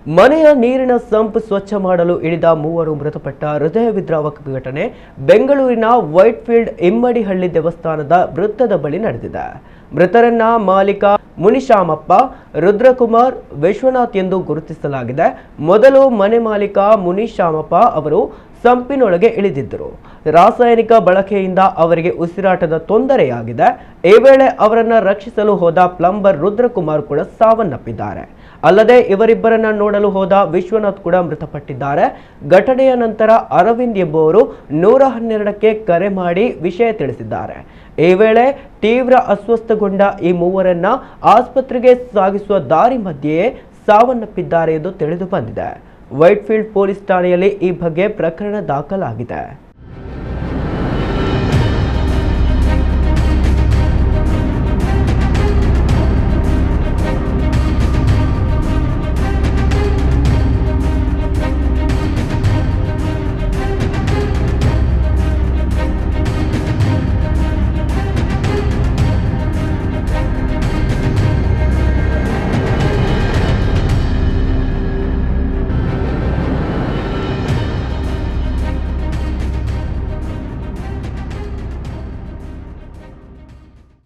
ಮನೆಯ ನೀರಿನ ಸಂಪ್ ಸ್ವಚ್ಛ ಮಾಡಲು ಇಳಿದ ಮೂವರು ಮೃತಪಟ್ಟ ಹೃದಯ ವಿದ್ರಾವಕ ಘಟನೆ ಬೆಂಗಳೂರಿನ ವೈಟ್ಫೀಲ್ಡ್ ಇಮ್ಮಡಿಹಳ್ಳಿ ದೇವಸ್ಥಾನದ ವೃತ್ತದ ಬಳಿ ನಡೆದಿದೆ. ಮೃತರನ್ನ ಮಾಲೀಕ ಮುನಿಶಾಮಪ್ಪ, ರುದ್ರಕುಮಾರ್, ವಿಶ್ವನಾಥ್ ಎಂದು ಗುರುತಿಸಲಾಗಿದೆ. ಮೊದಲು ಮನೆ ಮಾಲೀಕ ಮುನಿಶಾಮಪ್ಪ ಅವರು ಸಂಪಿನೊಳಗೆ ಇಳಿದಿದ್ದರು. ರಾಸಾಯನಿಕ ಬಳಕೆಯಿಂದ ಅವರಿಗೆ ಉಸಿರಾಟದ ತೊಂದರೆಯಾಗಿದೆ. ಈ ವೇಳೆ ಅವರನ್ನು ರಕ್ಷಿಸಲು ಹೋದ ಪ್ಲಂಬರ್ ರುದ್ರಕುಮಾರ್ ಕೂಡ ಸಾವನ್ನಪ್ಪಿದ್ದಾರೆ. ಅಲ್ಲದೆ ಇವರಿಬ್ಬರನ್ನ ನೋಡಲು ಹೋದ ವಿಶ್ವನಾಥ್ ಕೂಡ ಮೃತಪಟ್ಟಿದ್ದಾರೆ. ಘಟನೆಯ ನಂತರ ಅರವಿಂದ್ ಎಂಬುವರು 112ಕ್ಕೆ ಕರೆ ಮಾಡಿ ವಿಷಯ ತಿಳಿಸಿದ್ದಾರೆ. ಈ ವೇಳೆ ತೀವ್ರ ಅಸ್ವಸ್ಥಗೊಂಡ ಈ ಮೂವರನ್ನ ಆಸ್ಪತ್ರೆಗೆ ಸಾಗಿಸುವ ದಾರಿ ಮಧ್ಯೆಯೇ ಸಾವನ್ನಪ್ಪಿದ್ದಾರೆ ಎಂದು ತಿಳಿದು ಬಂದಿದೆ. ವೈಟ್ಫೀಲ್ಡ್ ಪೊಲೀಸ್ ಠಾಣೆಯಲ್ಲಿ ಈ ಬಗ್ಗೆ ಪ್ರಕರಣ ದಾಖಲಾಗಿದೆ.